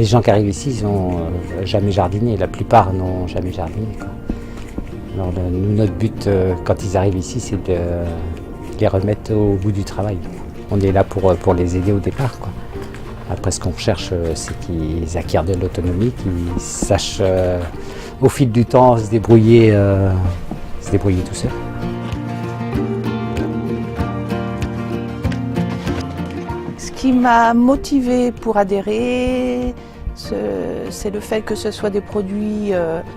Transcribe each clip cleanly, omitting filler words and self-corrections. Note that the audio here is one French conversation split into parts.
les gens qui arrivent ici, ils n'ont jamais jardiné. La plupart n'ont jamais jardiné, quoi. Alors, notre but, quand ils arrivent ici, c'est de les remettre au goût du travail. On est là pour les aider au départ, quoi. Après, ce qu'on recherche, c'est qu'ils acquièrent de l'autonomie, qu'ils sachent, au fil du temps, se débrouiller tout seuls. Ce qui m'a motivée pour adhérer, c'est le fait que ce soit des produits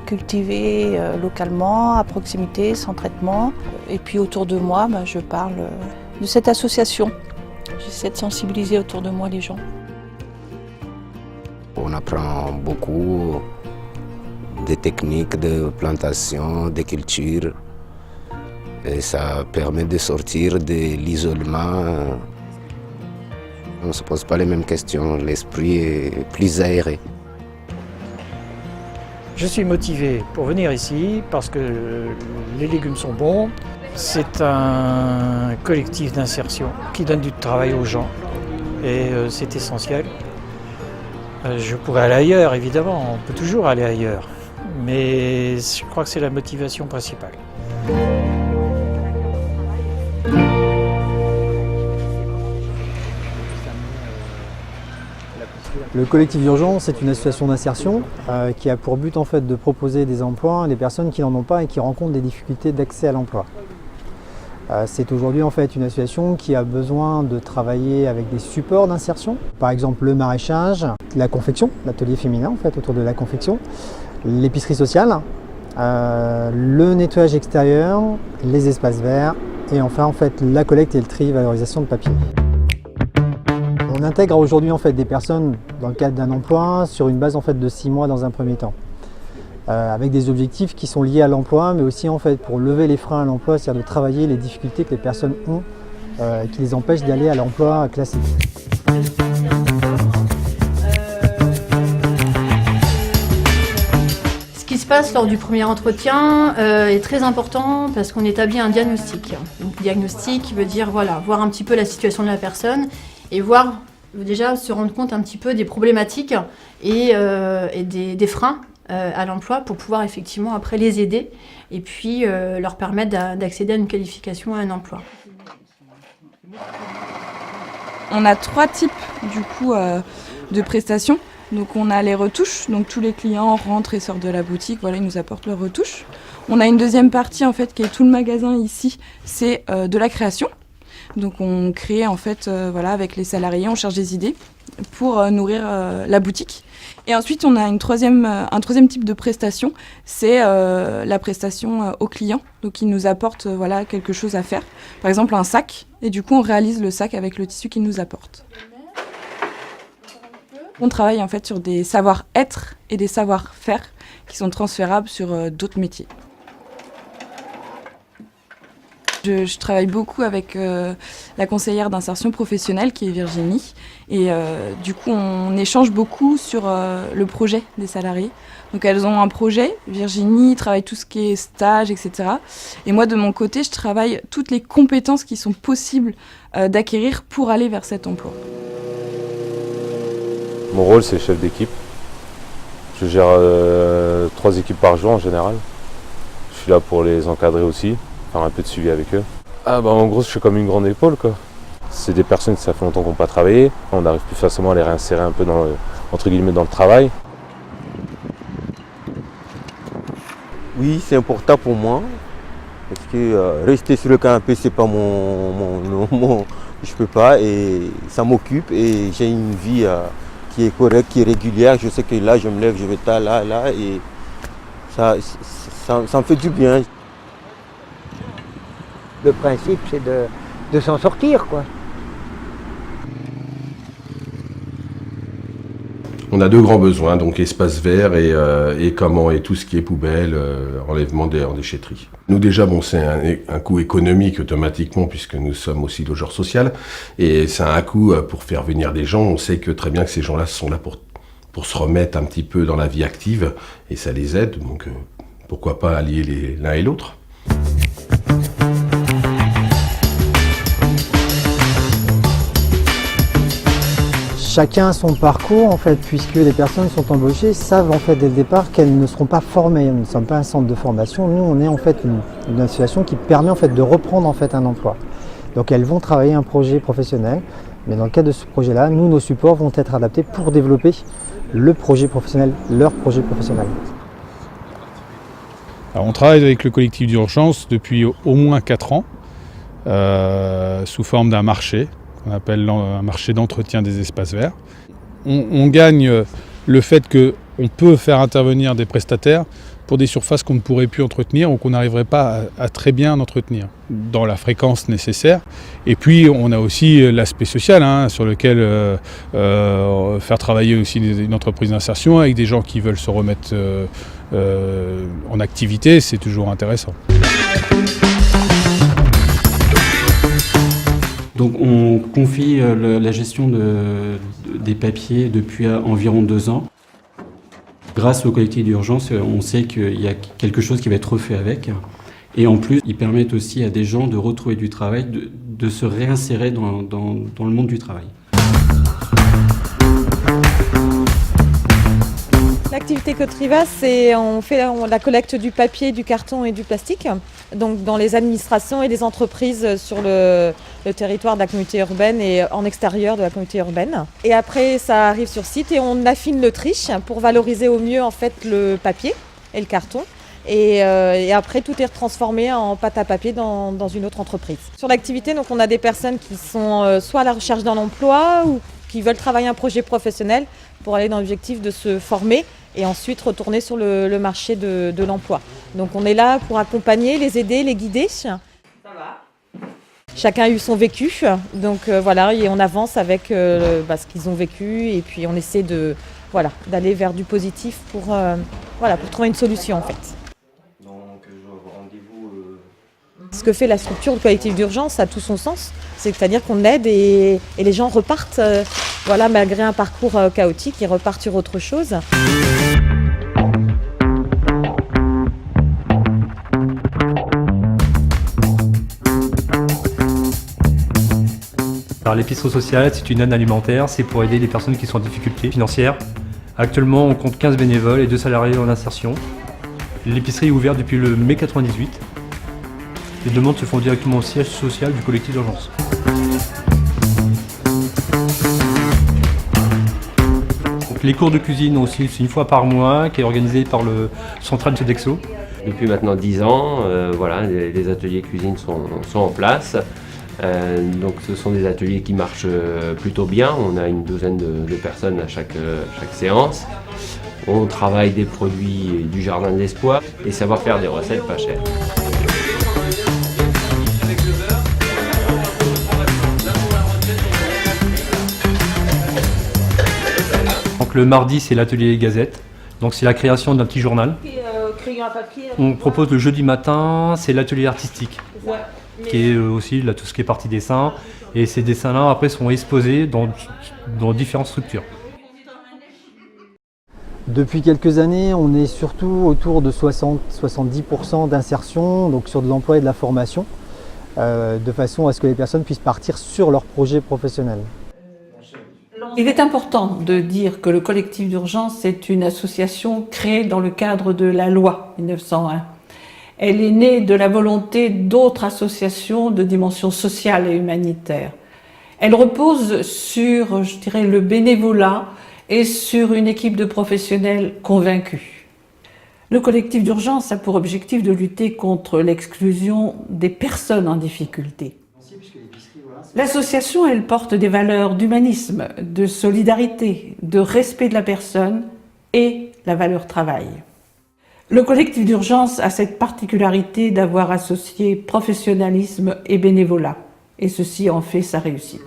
cultivés localement, à proximité, sans traitement. Et puis autour de moi, je parle de cette association. J'essaie de sensibiliser autour de moi les gens. On apprend beaucoup des techniques de plantation, de culture. Et ça permet de sortir de l'isolement. On ne se pose pas les mêmes questions, l'esprit est plus aéré. Je suis motivé pour venir ici parce que les légumes sont bons. C'est un collectif d'insertion qui donne du travail aux gens et c'est essentiel. Je pourrais aller ailleurs, évidemment, on peut toujours aller ailleurs, mais je crois que c'est la motivation principale. Le collectif d'urgence, c'est une association d'insertion qui a pour but en fait de proposer des emplois à des personnes qui n'en ont pas et qui rencontrent des difficultés d'accès à l'emploi. C'est aujourd'hui en fait une association qui a besoin de travailler avec des supports d'insertion, par exemple le maraîchage, la confection, l'atelier féminin en fait autour de la confection, l'épicerie sociale, le nettoyage extérieur, les espaces verts et enfin en fait la collecte et le tri et valorisation de papier. On intègre aujourd'hui en fait des personnes dans le cadre d'un emploi sur une base en fait de 6 mois dans un premier temps, avec des objectifs qui sont liés à l'emploi, mais aussi en fait pour lever les freins à l'emploi, c'est-à-dire de travailler les difficultés que les personnes ont, qui les empêchent d'aller à l'emploi classique. Ce qui se passe lors du premier entretien est très important parce qu'on établit un diagnostic. Donc, diagnostic veut dire voilà, voir un petit peu la situation de la personne et voir déjà se rendre compte un petit peu des problématiques et des freins à l'emploi pour pouvoir effectivement après les aider et puis leur permettre d'accéder à une qualification à un emploi. On a 3 types du coup de prestations. Donc on a les retouches, donc tous les clients rentrent et sortent de la boutique, voilà, ils nous apportent leurs retouches. On a une deuxième partie en fait qui est tout le magasin ici, c'est de la création. Donc on crée en fait voilà, avec les salariés, on cherche des idées pour nourrir la boutique. Et ensuite on a un troisième type de prestation, c'est la prestation aux clients. Donc ils nous apportent voilà, quelque chose à faire, par exemple un sac, et du coup on réalise le sac avec le tissu qu'ils nous apportent. On travaille en fait sur des savoir-être et des savoir-faire qui sont transférables sur d'autres métiers. Je travaille beaucoup avec la conseillère d'insertion professionnelle qui est Virginie et du coup on échange beaucoup sur le projet des salariés. Donc elles ont un projet, Virginie travaille tout ce qui est stage, etc. Et moi de mon côté je travaille toutes les compétences qui sont possibles d'acquérir pour aller vers cet emploi. Mon rôle c'est chef d'équipe. Je gère 3 équipes par jour en général. Je suis là pour les encadrer aussi. Faire un peu de suivi avec eux. En gros je suis comme une grande épaule quoi. C'est des personnes qui ça fait longtemps qu'on n'a pas travaillé, on arrive plus facilement à les réinsérer un peu entre guillemets dans le travail. Oui, c'est important pour moi parce que rester sur le canapé c'est pas je peux pas et ça m'occupe et j'ai une vie qui est correcte, qui est régulière. Je sais que là je me lève, je vais là et ça me fait du bien. Le principe, c'est de s'en sortir, quoi. On a 2 grands besoins, donc espace vert et tout ce qui est poubelle, enlèvement en déchetterie. Nous déjà, c'est un coût économique automatiquement puisque nous sommes aussi logeurs social et c'est un coût pour faire venir des gens. On sait que très bien que ces gens-là sont là pour se remettre un petit peu dans la vie active et ça les aide, donc pourquoi pas allier l'un et l'autre. Chacun son parcours en fait, puisque les personnes sont embauchées savent en fait dès le départ qu'elles ne seront pas formées. Nous ne sommes pas un centre de formation, nous on est en fait une association qui permet en fait de reprendre en fait un emploi. Donc elles vont travailler un projet professionnel, mais dans le cadre de ce projet-là, nous nos supports vont être adaptés pour développer le projet professionnel, leur projet professionnel. Alors, on travaille avec le collectif d'urgence depuis au moins 4 ans, sous forme d'un marché, qu'on appelle un marché d'entretien des espaces verts. On gagne le fait qu'on peut faire intervenir des prestataires pour des surfaces qu'on ne pourrait plus entretenir ou qu'on n'arriverait pas à très bien entretenir dans la fréquence nécessaire. Et puis on a aussi l'aspect social sur lequel faire travailler aussi une entreprise d'insertion avec des gens qui veulent se remettre en activité, c'est toujours intéressant. Donc on confie la gestion des papiers depuis environ 2 ans. Grâce au collectif d'urgence, on sait qu'il y a quelque chose qui va être refait avec. Et en plus, ils permettent aussi à des gens de retrouver du travail, de se réinsérer dans le monde du travail. L'activité Cotriva, c'est on fait la collecte du papier, du carton et du plastique, donc dans les administrations et les entreprises sur le territoire de la communauté urbaine et en extérieur de la communauté urbaine. Et après, ça arrive sur site et on affine le triche pour valoriser au mieux en fait le papier et le carton. Et après, tout est transformé en pâte à papier dans une autre entreprise. Sur l'activité, donc, on a des personnes qui sont soit à la recherche d'un emploi ou qui veulent travailler un projet professionnel pour aller dans l'objectif de se former et ensuite retourner sur le marché de l'emploi. Donc on est là pour accompagner, les aider, les guider. Ça va. Chacun a eu son vécu, donc voilà, et on avance avec ce qu'ils ont vécu et puis on essaie d'aller vers du positif pour trouver une solution en fait. Donc je vais avoir rendez-vous. Ce que fait la structure de collectif d'urgence a tout son sens, c'est-à-dire qu'on aide et les gens repartent, malgré un parcours chaotique, ils repartent sur autre chose. Alors l'épicerie sociale, c'est une aide alimentaire, c'est pour aider les personnes qui sont en difficulté financière. Actuellement, on compte 15 bénévoles et 2 salariés en insertion. L'épicerie est ouverte depuis le mai 98. Les demandes se font directement au siège social du collectif d'urgence. Donc, les cours de cuisine aussi, c'est 1 fois par mois, qui est organisé par le central de Sodexo. Depuis maintenant 10 ans, les ateliers cuisine sont en place. Donc ce sont des ateliers qui marchent plutôt bien. On a une douzaine de personnes à chaque séance. On travaille des produits du jardin de l'espoir et savoir faire des recettes pas chères. Donc le mardi, c'est l'atelier Gazette. Donc c'est la création d'un petit journal. On propose le jeudi matin, c'est l'atelier artistique. Qui est aussi tout ce qui est partie dessin. Et ces dessins-là, après, sont exposés dans différentes structures. Depuis quelques années, on est surtout autour de 60-70% d'insertion, donc sur de l'emploi et de la formation, de façon à ce que les personnes puissent partir sur leur projet professionnel. Il est important de dire que le collectif d'urgence est une association créée dans le cadre de la loi 1901. Elle est née de la volonté d'autres associations de dimension sociale et humanitaire. Elle repose sur, le bénévolat et sur une équipe de professionnels convaincus. Le collectif d'urgence a pour objectif de lutter contre l'exclusion des personnes en difficulté. L'association, elle porte des valeurs d'humanisme, de solidarité, de respect de la personne et la valeur travail. Le collectif d'urgence a cette particularité d'avoir associé professionnalisme et bénévolat, et ceci en fait sa réussite.